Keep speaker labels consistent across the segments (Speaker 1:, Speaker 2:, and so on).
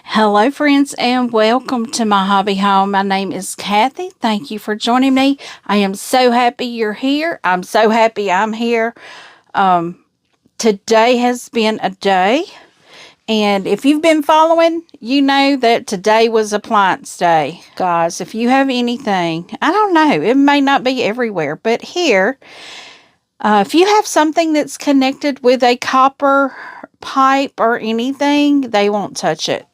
Speaker 1: Hello, friends, and welcome to my hobby home. My name is Kathy. Thank you for joining me. I am so happy you're here. I'm so happy I'm here. Today has been a day, and if you've been following, you know that today was appliance day. Guys, if you have anything, I don't know, it may not be everywhere, but here, if you have something that's connected with a copper pipe or anything, they won't touch it.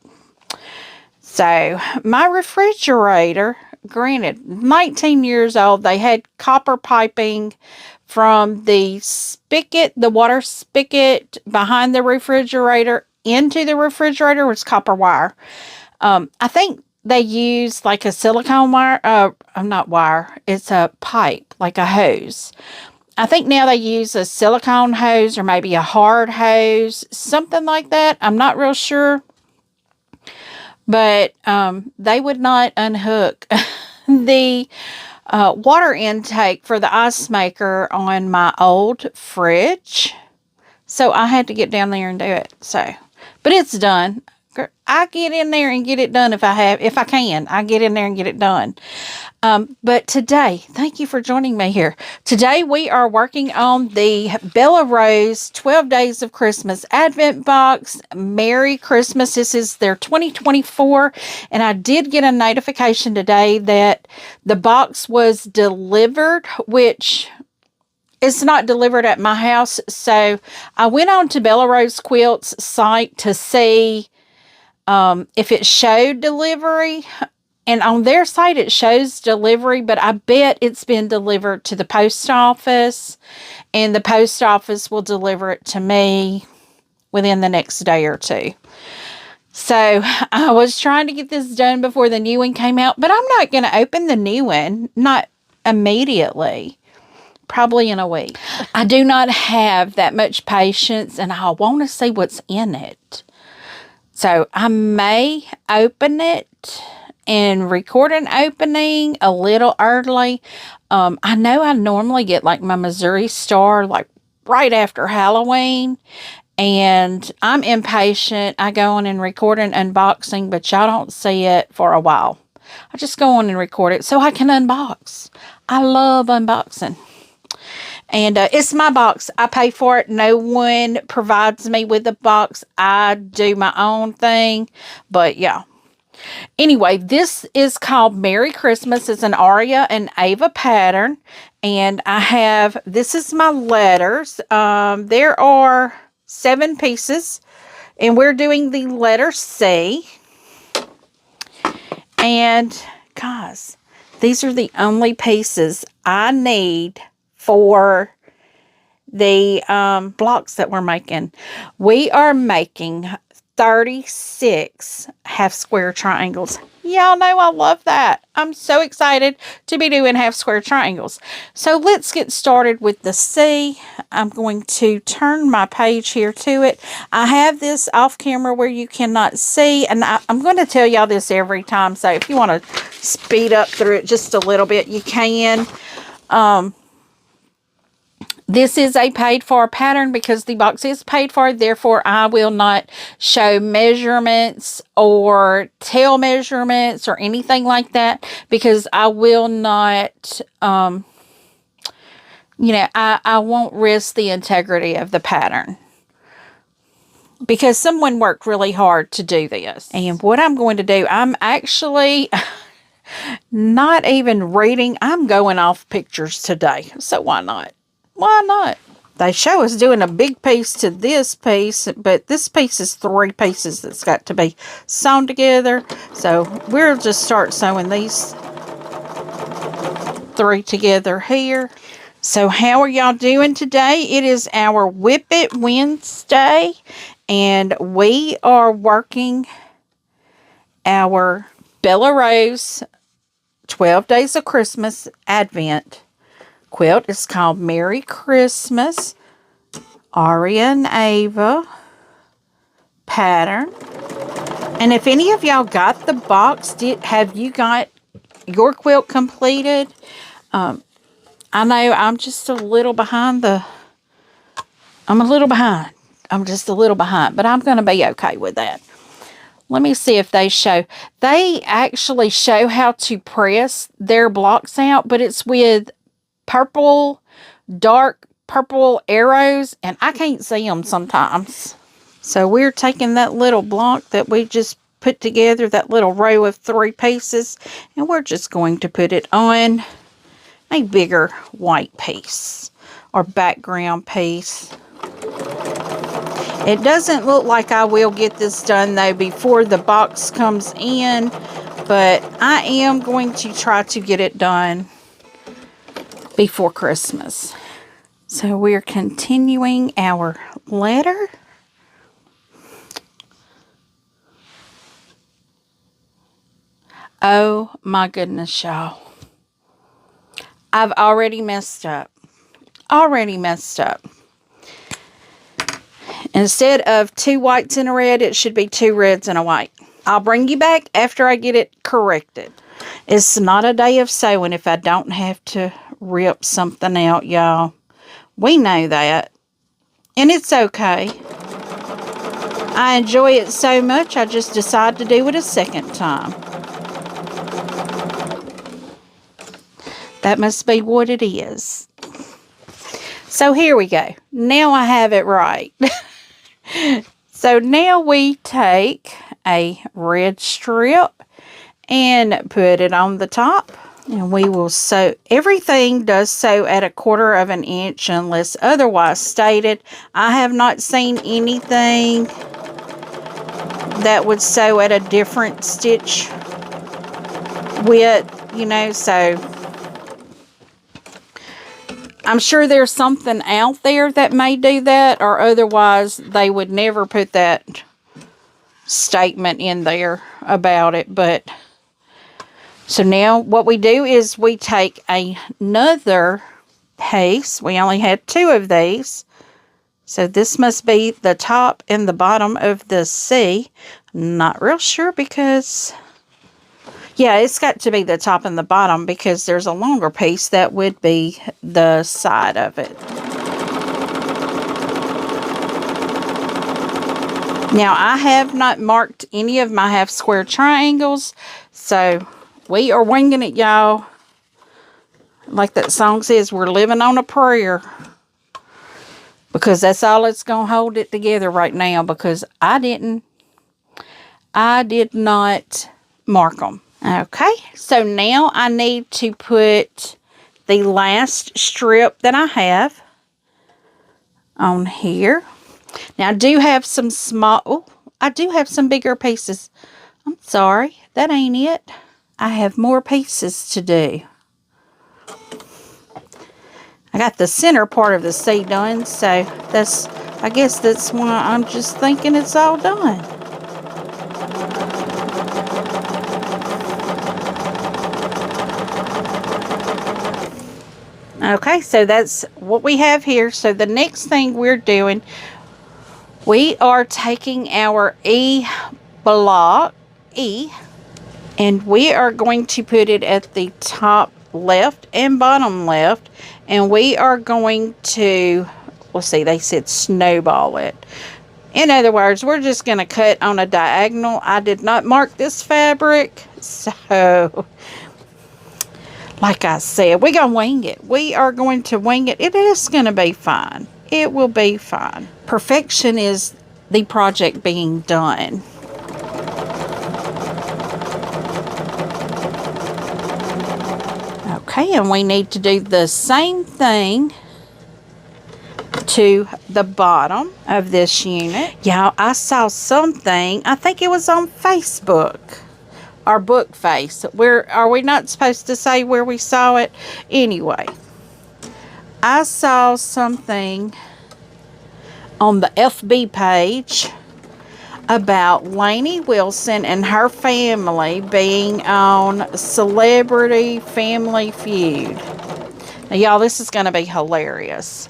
Speaker 1: So, my refrigerator, granted, 19 years old, they had copper piping from the spigot, the water spigot behind the refrigerator into the refrigerator was copper wire. I think they use like a silicone wire, not wire, it's a pipe, like a hose. I think now they use a silicone hose or maybe a hard hose, something like that. I'm not real sure. But they would not unhook the water intake for the ice maker on my old fridge. So I had to get down there and do it. But it's done. I get in there and get it done if I can. I get in there and get it done. But today, thank you for joining me here. Today we are working on the Bella Rose 12 Days of Christmas Advent Box. Merry Christmas. This is their 2024. And I did get a notification today that the box was delivered, which it's not delivered at my house. So I went on to Bella Rose Quilts site to see if it showed delivery. And on their site, it shows delivery, but I bet it's been delivered to the post office, and the post office will deliver it to me within the next day or two. So I was trying to get this done before the new one came out, but I'm not going to open the new one, not immediately, probably in a week. I do not have that much patience, and I want to see what's in it. So I may open it and record an opening a little early. I know I normally get like my Missouri Star like right after Halloween, and I'm impatient. I go on and record an unboxing, but y'all don't see it for a while. I just go on and record it so I can unbox. I love unboxing. And it's my box. I pay for it. No one provides me with the box. I do my own thing. But yeah. Anyway, this is called Merry Christmas. It's an Aria and Ava pattern. And this is my letters. There are 7 pieces. And we're doing the letter C. And, guys, these are the only pieces I need for the blocks that we're making. We are making 36 half square triangles. Y'all know I love that. I'm so excited to be doing half square triangles. So let's get started with the C. I'm going to turn my page here to it. I have this off camera where you cannot see, and I'm going to tell y'all this every time. So if you want to speed up through it just a little bit, you can. This is a paid for pattern because the box is paid for. Therefore, I will not show measurements or tell measurements or anything like that because I will not, I won't risk the integrity of the pattern because someone worked really hard to do this. And what I'm going to do, I'm actually not even reading. I'm going off pictures today. So why not? Why not? They show us doing a big piece to this piece, but this piece is 3 pieces that's got to be sewn together. So we'll just start sewing these 3 together here. So how are y'all doing today? It is our Whip It Wednesday, and we are working our Bella Rose 12 Days of Christmas Advent quilt. Is called Merry Christmas Aria and Ava pattern. And if any of y'all got the box, have you got your quilt completed? I know I'm just a little behind I'm just a little behind, but I'm going to be okay with that. Let me see if they show. They actually show how to press their blocks out, but it's with purple, dark purple arrows, and I can't see them sometimes. So we're taking that little block that we just put together, that little row of 3 pieces, and we're just going to put it on a bigger white piece or background piece. It doesn't look like I will get this done though before the box comes in, but I am going to try to get it done before Christmas. So we're continuing our letter. Oh my goodness, y'all. I've already messed up. Instead of 2 whites and a red, it should be 2 reds and a white. I'll bring you back after I get it corrected. It's not a day of sewing if I don't have to rip something out, y'all. We know that. And it's okay. I enjoy it so much, I just decide to do it a second time. That must be what it is. So here we go. Now I have it right. So now we take a red strip and put it on the top. And we will sew. Everything does sew at 1/4 of an inch unless otherwise stated. I have not seen anything that would sew at a different stitch width, you know, so I'm sure there's something out there that may do that, or otherwise they would never put that statement in there about it. But so now what we do is we take another piece. We only had 2 of these. So this must be the top and the bottom of the C. Not real sure because, yeah, it's got to be the top and the bottom because there's a longer piece that would be the side of it. Now, I have not marked any of my half square triangles, so we are winging it, y'all. Like that song says, we're living on a prayer. Because that's all that's going to hold it together right now, because I did not mark them. Okay, so now I need to put the last strip that I have on here. Now I do have some I do have some bigger pieces. I'm sorry, that ain't it. I have more pieces to do. I got the center part of the C done, so I guess that's why I'm just thinking it's all done. Okay, so that's what we have here. So the next thing we're doing, we are taking our E block, and we are going to put it at the top left and bottom left, and we are going to, let's see, they said snowball it. In other words, we're just going to cut on a diagonal. I did not mark this fabric, so like I said, we're going to wing it. We are going to wing it. It is going to be fine. It will be fine. Perfection is the project being done. Okay, and we need to do the same thing to the bottom of this unit. Y'all, I saw something, I think it was on Facebook. Our book face. Are we not supposed to say where we saw it? Anyway, I saw something on the FB page about Lainey Wilson and her family being on Celebrity Family Feud. Now, y'all, this is going to be hilarious.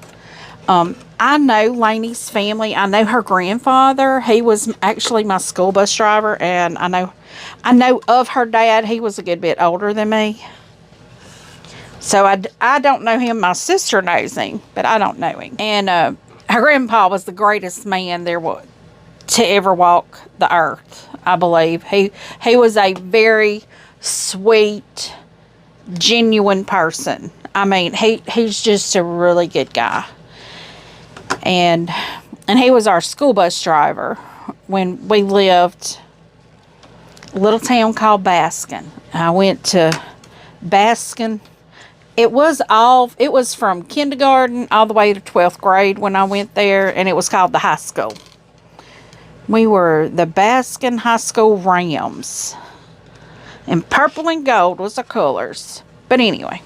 Speaker 1: I know Lainey's family. I know her grandfather. He was actually my school bus driver, and I know of her dad. He was a good bit older than me. So I don't know him. My sister knows him, but I don't know him. And her grandpa was the greatest man there to ever walk the earth, I believe. He was a very sweet, genuine person. I mean, he's just a really good guy. And he was our school bus driver when we lived a little town called Baskin. I went to Baskin. It was from kindergarten all the way to 12th grade when I went there, and it was called the high school. We were the Baskin High School Rams. And purple and gold was the colors. But anyway,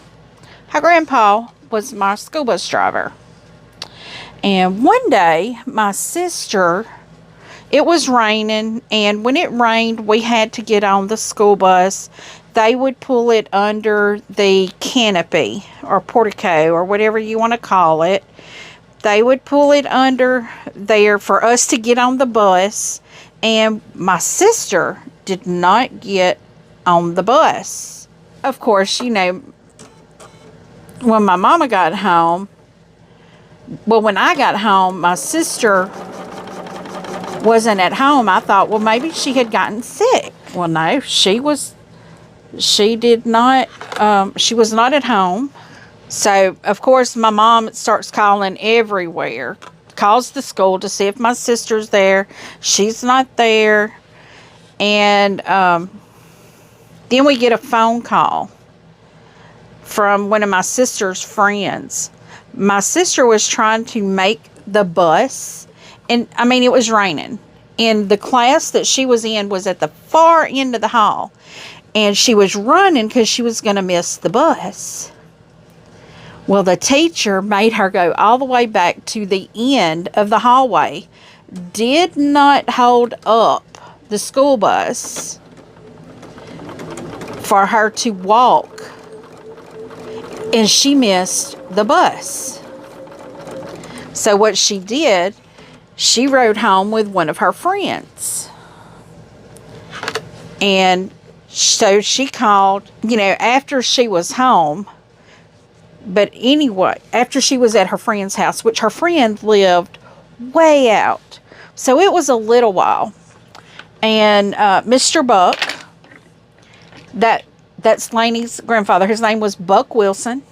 Speaker 1: her grandpa was my school bus driver. And one day, my sister, it was raining, and when it rained, we had to get on the school bus. They would pull it under the canopy or portico or whatever you want to call it. They would pull it under there for us to get on the bus, and my sister did not get on the bus. Of course, you know, when my mama got home, well, when I got home, my sister wasn't at home. I thought, well, maybe she had gotten sick. Well, no, she was not at home. So, of course, my mom starts calling everywhere. Calls the school to see if my sister's there. She's not there. And then we get a phone call from one of my sister's friends. My sister was trying to make the bus, and I mean, it was raining, and the class that she was in was at the far end of the hall, and she was running because she was going to miss the bus. Well, the teacher made her go all the way back to the end of the hallway, did not hold up the school bus for her to walk, and she missed the bus. So what she did, she rode home with one of her friends. And so she called, you know, after she was home. But anyway, after she was at her friend's house, which her friend lived way out. So it was a little while. And Mr. Buck, that's Laney's grandfather. His name was Buck Wilson.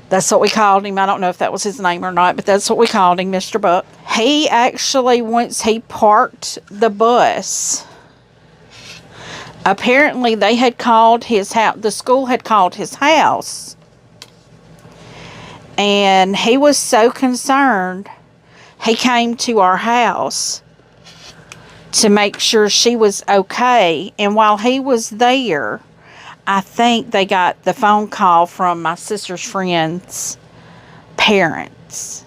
Speaker 1: That's what we called him. I don't know if that was his name or not, but that's what we called him, Mr. Buck. He actually, once he parked the bus, apparently they had called his house. The school had called his house. And he was so concerned, he came to our house to make sure she was okay. And while he was there, I think they got the phone call from my sister's friend's parents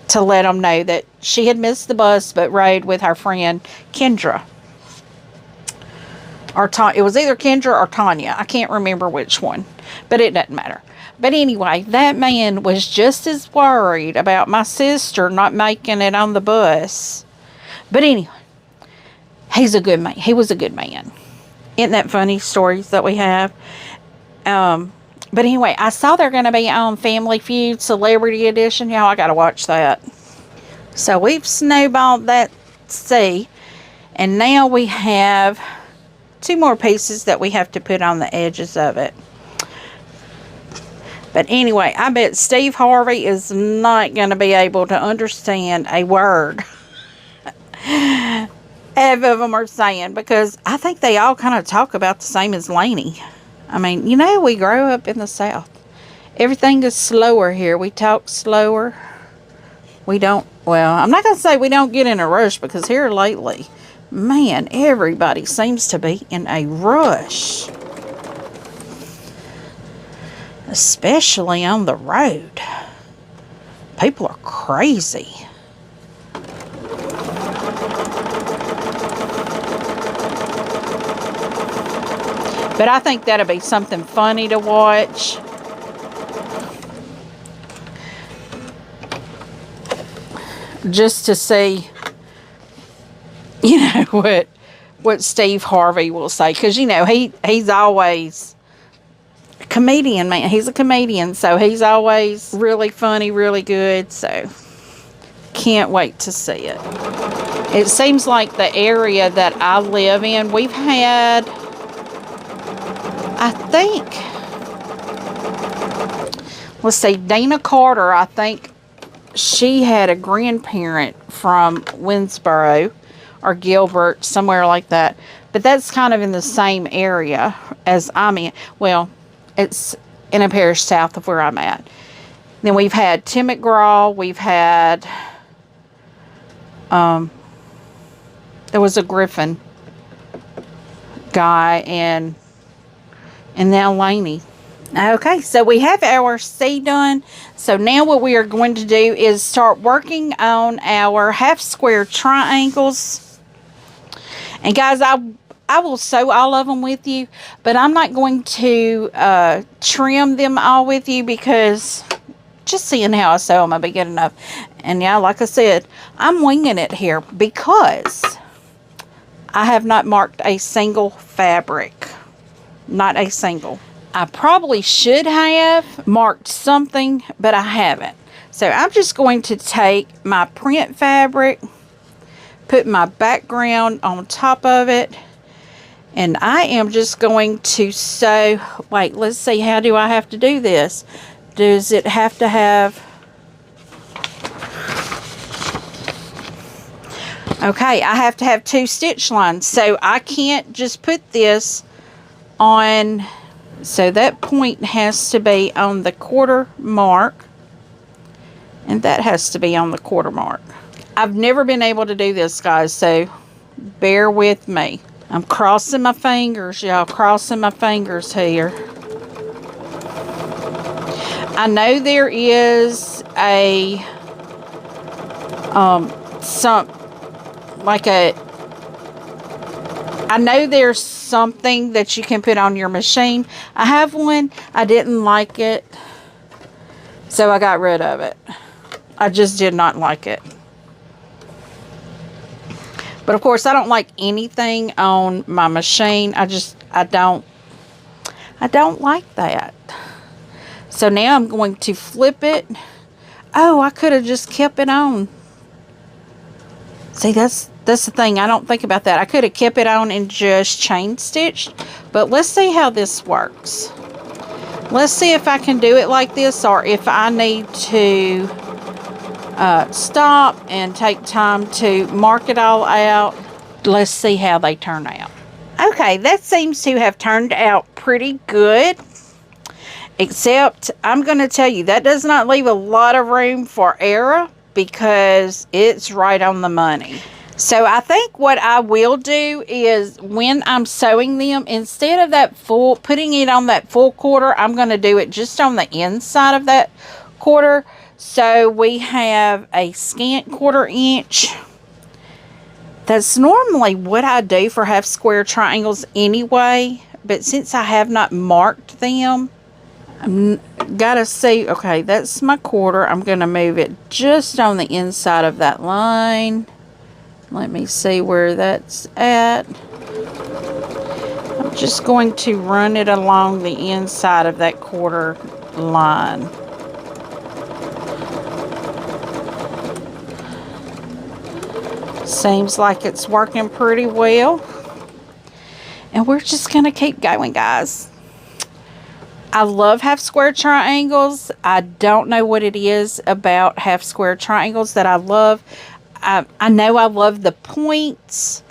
Speaker 1: to let them know that she had missed the bus but rode with her friend Kendra. It was either Kendra or Tanya. I can't remember which one, but it doesn't matter. But anyway, that man was just as worried about my sister not making it on the bus. But anyway, he's a good man. He was a good man. Isn't that funny, stories that we have? But anyway, I saw they're going to be on Family Feud Celebrity Edition. Y'all, I got to watch that. So we've snowballed that C. And now we have 2 more pieces that we have to put on the edges of it. But anyway, I bet Steve Harvey is not going to be able to understand a word half of them are saying, because I think they all kind of talk about the same as Laney. I mean, you know, we grow up in the South. Everything is slower here. We talk slower. We don't, well, I'm not going to say we don't get in a rush, because here lately, man, everybody seems to be in a rush. Especially on the road. People are crazy. But I think that'll be something funny to watch. Just to see, you know, what Steve Harvey will say. Because, you know, he's always a comedian, man. He's a comedian. So he's always really funny, really good. So can't wait to see it. It seems like the area that I live in, we've had, I think, let's see, Dana Carter, I think she had a grandparent from Winsboro or Gilbert, somewhere like that. But that's kind of in the same area as I'm in. Well, it's in a parish south of where I'm at. Then we've had Tim McGraw. We've had, there was a Griffin guy, and now Laney. Okay, so we have our C done. So now what we are going to do is start working on our half square triangles. And guys, I will sew all of them with you, but I'm not going to trim them all with you because just seeing how I sew them will be good enough. And yeah, like I said, I'm winging it here because I have not marked a single fabric. Not a single. I probably should have marked something, but I haven't. So I'm just going to take my print fabric, put my background on top of it, and I am just going to sew. Wait, let's see, how do I have to do this? Does it have to have... Okay, I have to have 2 stitch lines, so I can't just put this on... So that point has to be on the quarter mark, and that has to be on the quarter mark. I've never been able to do this, guys, so bear with me. I'm crossing my fingers, y'all, crossing my fingers here. I know there is a, I know there's something that you can put on your machine. I have one. I didn't like it, so I got rid of it. I just did not like it. But of course, I don't like anything on my machine. I don't like that. So now I'm going to flip it. Oh, I could have just kept it on. See, that's the thing. I don't think about that. I could have kept it on and just chain stitched. But let's see how this works. Let's see if I can do it like this, or if I need to stop and take time to mark it all out. Let's see how they turn out. Okay, that seems to have turned out pretty good. Except, I'm going to tell you, that does not leave a lot of room for error, because it's right on the money. So I think what I will do is, when I'm sewing them, instead of that full, putting it on that full quarter, I'm going to do it just on the inside of that quarter. So we have a scant 1/4 inch. That's normally what I do for half square triangles anyway, but since I have not marked them, I'm gotta see. Okay, that's my 1/4. I'm gonna move it just on the inside of that line. Let me see where that's at. I'm just going to run it along the inside of that 1/4 line. Seems like it's working pretty well. And we're just gonna keep going, guys. I love half square triangles. I don't know what it is about half square triangles that I love. I know I love the points,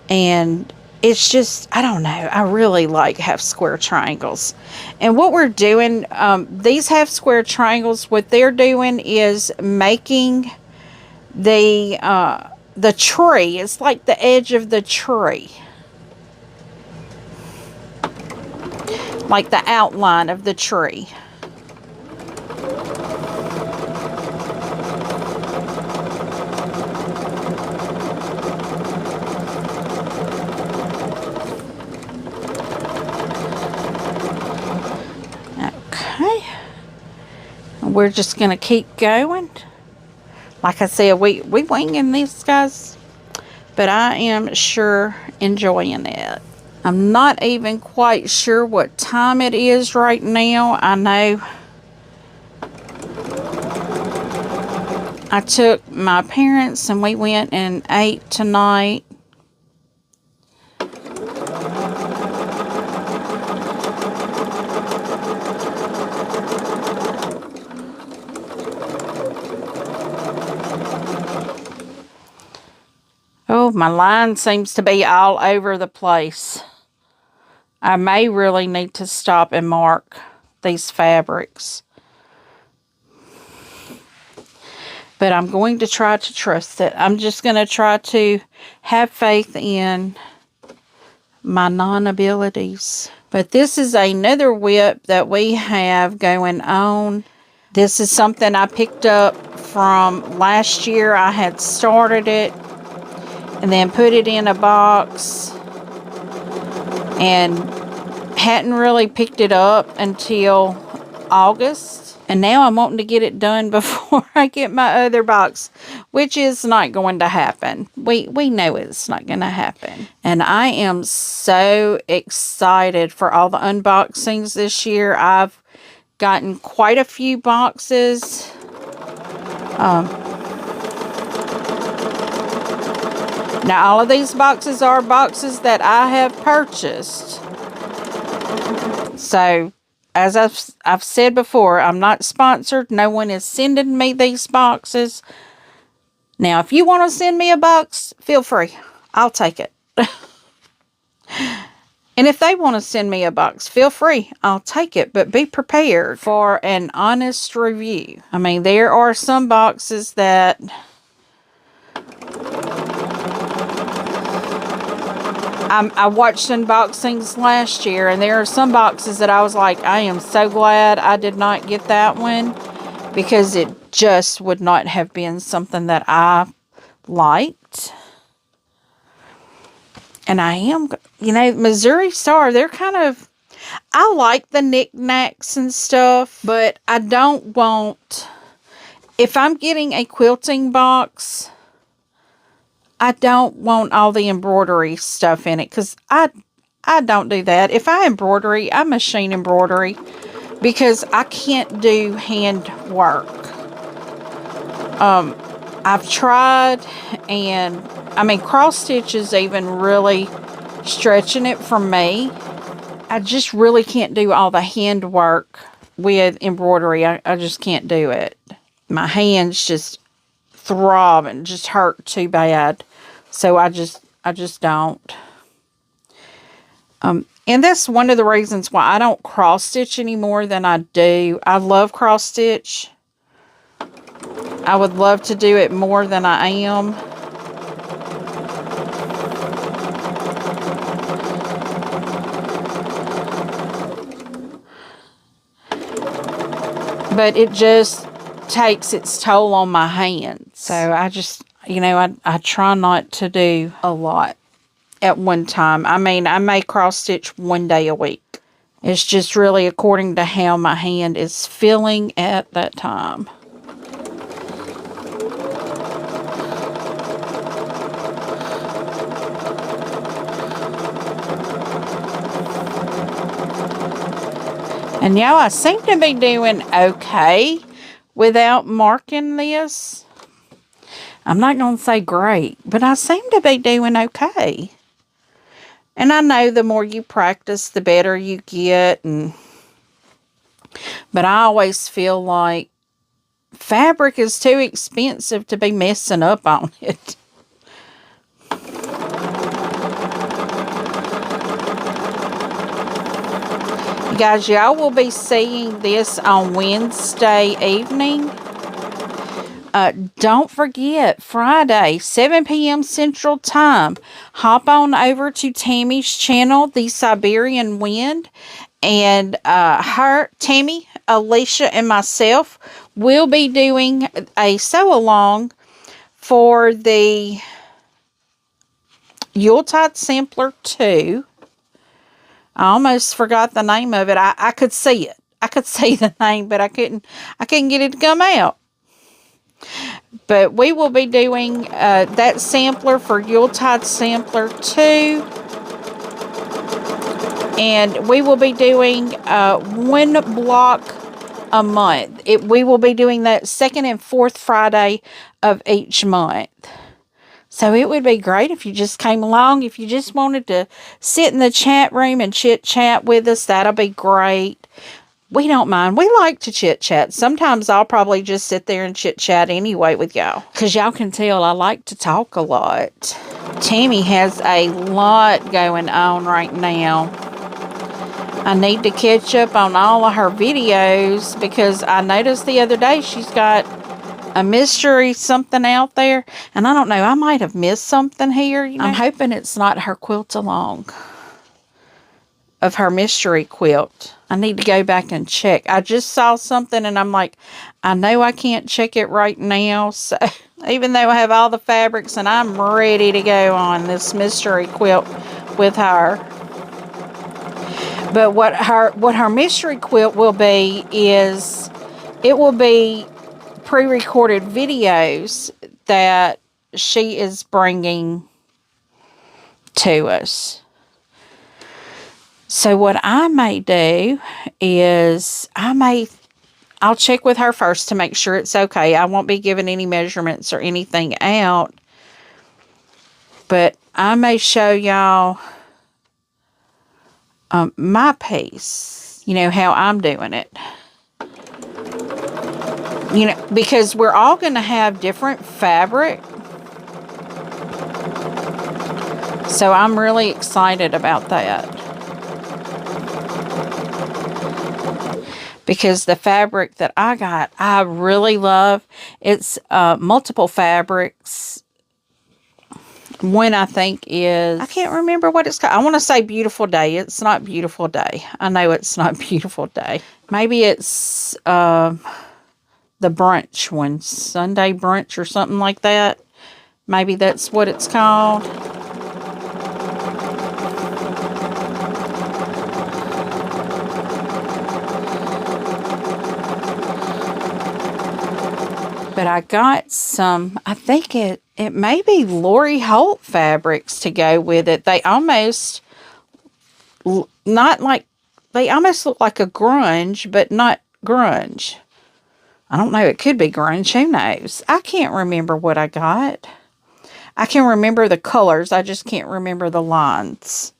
Speaker 1: and it's just, I don't know. I really like half square triangles. And what we're doing, these half square triangles, what they're doing is making the tree. It's like the edge of the tree. Like the outline of the tree. Okay. We're just going to keep going. Like I said, we winging these, guys, but I am sure enjoying it. I'm not even quite sure what time it is right now. I know I took my parents and we went and ate tonight. Oh, my line seems to be all over the place. I may really need to stop and mark these fabrics. But I'm going to try to trust it. I'm just going to try to have faith in my non-abilities. But this is another whip that we have going on. This is something I picked up from last year. I had started it and then put it in a box and hadn't really picked it up until August. And now I'm wanting to get it done before I get my other box, which is not going to happen. We know it's not going to happen. And I am so excited for all the unboxings this year. I've gotten quite a few boxes. Now, all of these boxes are boxes that I have purchased. So, as I've said before, I'm not sponsored. No one is sending me these boxes. Now, if you want to send me a box, feel free. I'll take it. And if they want to send me a box, feel free. I'll take it. But be prepared for an honest review. I mean, there are some boxes that I watched unboxings last year, and there are some boxes that I was like, I am so glad I did not get that one, because it just would not have been something that I liked. And I am, you know, Missouri Star, they're kind of, I like the knickknacks and stuff, but I don't want, if I'm getting a quilting box, I don't want all the embroidery stuff in it, because I don't do that. If I embroidery, I machine embroidery, because I can't do hand work. I've tried, and I mean, cross stitch is even really stretching it for me. I just really can't do all the hand work with embroidery. I just can't do it. My hands just throb and just hurt too bad. So I just don't. And that's one of the reasons why I don't cross stitch any more than I do. I love cross stitch. I would love to do it more than I am. But it just takes its toll on my hands. So I just, you know, I try not to do a lot at one time. I mean, I may cross stitch one day a week. It's just really according to how my hand is feeling at that time. And y'all, I seem to be doing okay without marking this. I'm not going to say great, but I seem to be doing okay. And I know the more you practice, the better you get. But I always feel like fabric is too expensive to be messing up on it. Guys, y'all will be seeing this on Wednesday evening. Don't forget, Friday, 7 p.m. Central Time, hop on over to Tammy's channel, The Siberian Wind, and Tammy, Alicia, and myself will be doing a sew-along for the Yuletide Sampler 2. I almost forgot the name of it. I could see it. I could see the name, but I couldn't get it to come out. But we will be doing that sampler for Yuletide Sampler 2. And we will be doing one block a month. We will be doing that second and fourth Friday of each month. So it would be great if you just came along. If you just wanted to sit in the chat room and chit chat with us, that'll be great. We don't mind. We like to chit chat. Sometimes I'll probably just sit there and chit chat anyway with y'all, because y'all can tell I like to talk a lot. Tammy has a lot going on right now. I need to catch up on all of her videos, because I noticed the other day she's got a mystery something out there, and I don't know, I might have missed something here. You know? I'm hoping it's not her quilt along of her mystery quilt. I need to go back and check. I just saw something and I'm like, I know I can't check it right now. So even though I have all the fabrics and I'm ready to go on this mystery quilt with her. But what her mystery quilt will be is, it will be pre-recorded videos that she is bringing to us. So what I may do is I'll check with her first to make sure it's okay. I won't be giving any measurements or anything out, but I may show y'all my piece, you know, how I'm doing it. You know, because we're all going to have different fabric. So I'm really excited about that. Because the fabric that I got, I really love. It's multiple fabrics. One I think is, I can't remember what it's called. I want to say Beautiful Day. It's not Beautiful Day. I know it's not Beautiful Day. Maybe it's the brunch one. Sunday brunch or something like that. Maybe that's what it's called. But I got some, I think it may be Lori Holt fabrics to go with it. They almost, not like, they almost look like a grunge, but not grunge. I don't know, it could be grunge, who knows? I can't remember what I got. I can remember the colors, I just can't remember the lines.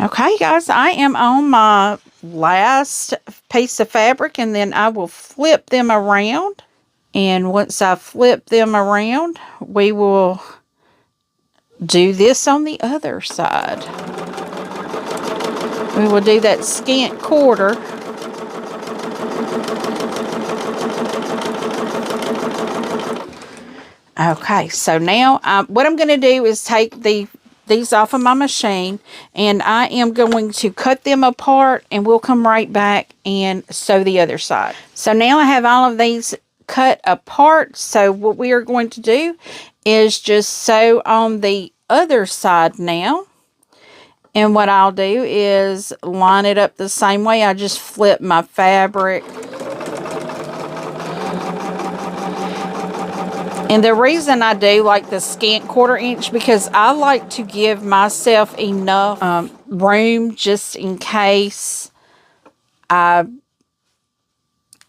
Speaker 1: Okay, guys, I am on my last piece of fabric, and then I will flip them around. And once I flip them around, we will do this on the other side. We will do that scant quarter. Okay, so now what I'm going to do is take these off of my machine, and I am going to cut them apart, and we'll come right back and sew the other side. So now I have all of these cut apart. So what we are going to do is just sew on the other side now. And what I'll do is line it up the same way. I just flip my fabric. And the reason I do like the scant 1/4 inch, because I like to give myself enough room just in case I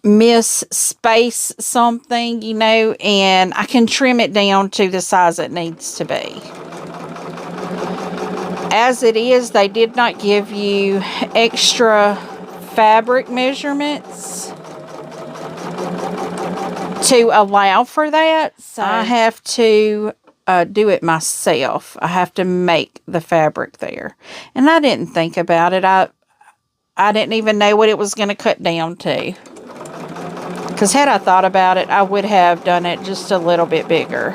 Speaker 1: miss space something, you know, and I can trim it down to the size it needs to be. As it is, they did not give you extra fabric measurements to allow for that, so I have to do it myself. I have to make the fabric there, and I didn't think about it. I didn't even know what it was going to cut down to, because had I thought about it, I would have done it just a little bit bigger.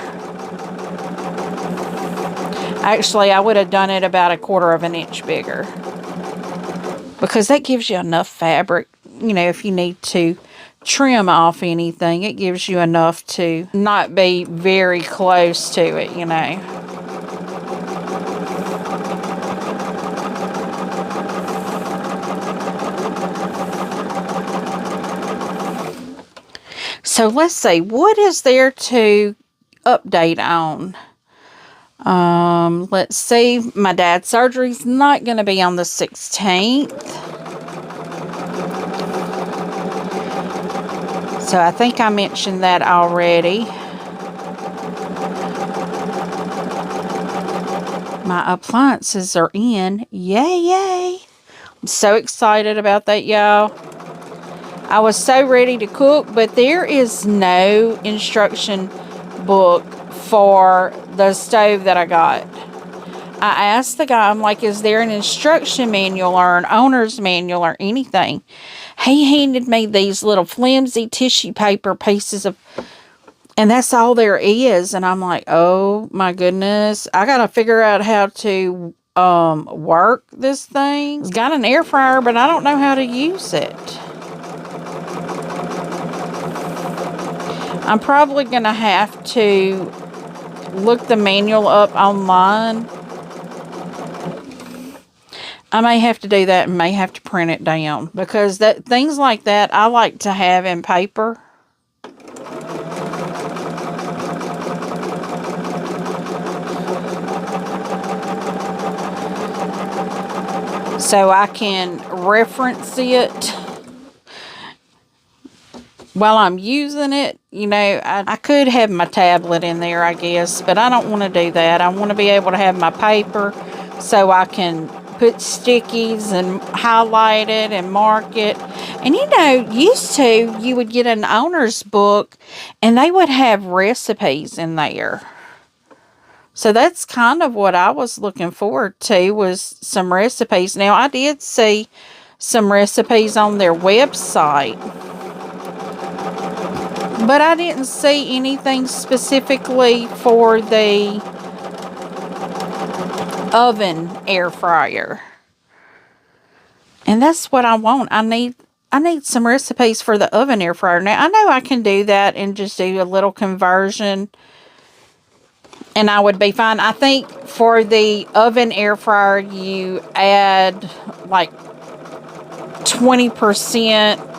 Speaker 1: Actually, I would have done it about 1/4 inch bigger, because that gives you enough fabric, you know, if you need to trim off anything, it gives you enough to not be very close to it, you know. So let's see, what is there to update on? Let's see, my dad's surgery's not going to be on the 16th. So I think I mentioned that already. My appliances are in. Yay, yay. I'm so excited about that, y'all. I was so ready to cook, but there is no instruction book for the stove that I got. I asked the guy, I'm like, is there an instruction manual or an owner's manual or anything? He handed me these little flimsy tissue paper pieces of, and that's all there is. And I'm like, oh my goodness, I got to figure out how to work this thing. It's got an air fryer, but I don't know how to use it. I'm probably going to have to look the manual up online. I may have to do that and may have to print it down, because that things like that I like to have in paper. So I can reference it while I'm using it. You know, I could have my tablet in there, I guess, but I don't want to do that. I want to be able to have my paper so I can put stickies and highlight it and mark it. And you know, used to, you would get an owner's book and they would have recipes in there. So that's kind of what I was looking forward to, was some recipes. Now, I did see some recipes on their website, but I didn't see anything specifically for the oven air fryer. And that's what I want. I need some recipes for the oven air fryer. Now, I know I can do that and just do a little conversion, and I would be fine. I think for the oven air fryer, you add like 20%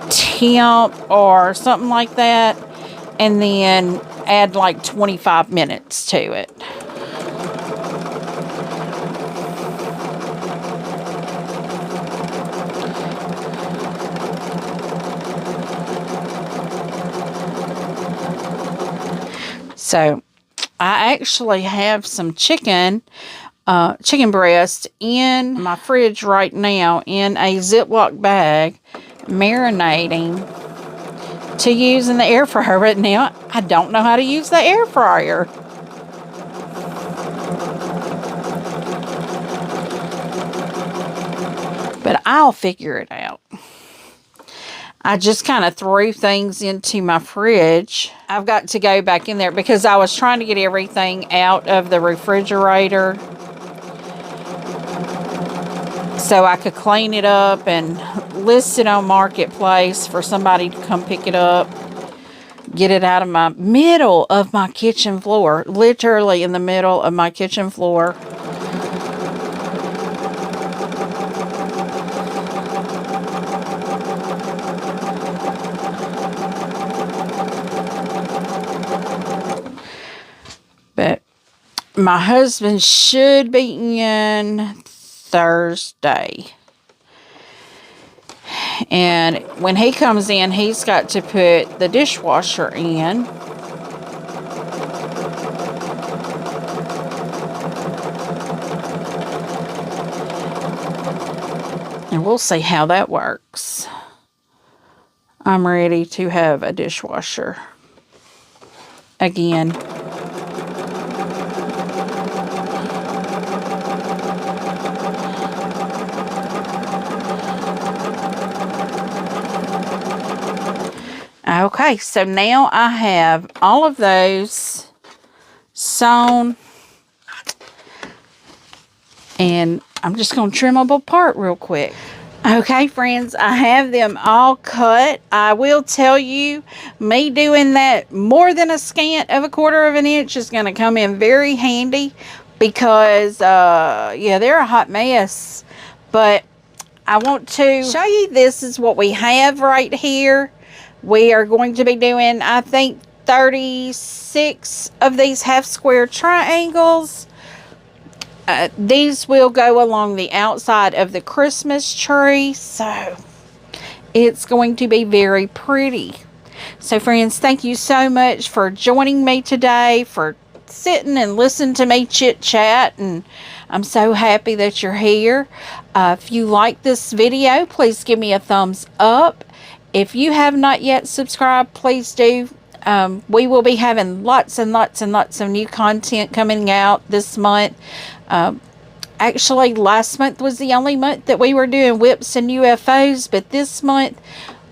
Speaker 1: temp or something like that, and then add like 25 minutes to it. So I actually have some chicken breast in my fridge right now in a Ziploc bag, marinating to use in the air fryer. But now I don't know how to use the air fryer. But I'll figure it out. I just kind of threw things into my fridge. I've got to go back in there because I was trying to get everything out of the refrigerator so I could clean it up and list it on Marketplace for somebody to come pick it up. Get it out of my middle of my kitchen floor. Literally in the middle of my kitchen floor. But my husband should be in Thursday. And when he comes in, he's got to put the dishwasher in. And we'll see how that works. I'm ready to have a dishwasher again. Okay, so now I have all of those sewn, and I'm just going to trim them apart real quick. Okay, friends, I have them all cut. I will tell you, me doing that more than a scant of 1/4 of an inch is going to come in very handy because, yeah, they're a hot mess. But I want to show you, this is what we have right here. We are going to be doing, I think, 36 of these half square triangles. These will go along the outside of the Christmas tree, so it's going to be very pretty. So friends, thank you so much for joining me today, for sitting and listening to me chit chat, and I'm so happy that you're here. If you like this video, please give me a thumbs up. If you have not yet subscribed, please do. We will be having lots and lots and lots of new content coming out this month. Actually, last month was the only month that we were doing whips and UFOs, but this month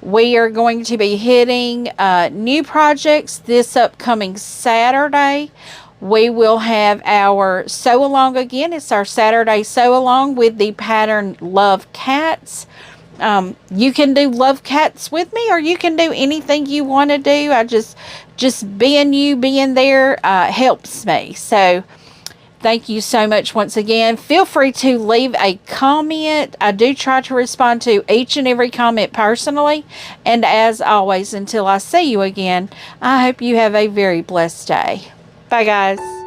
Speaker 1: we are going to be hitting new projects. This upcoming Saturday, we will have our sew along again. It's our Saturday sew along with the pattern Love Cats. You can do Love Cats with me, or you can do anything you want to do. I just being there helps me. So thank you so much once again. Feel free to leave a comment. I do try to respond to each and every comment personally. And as always, until I see you again, I hope you have a very blessed day. Bye, guys.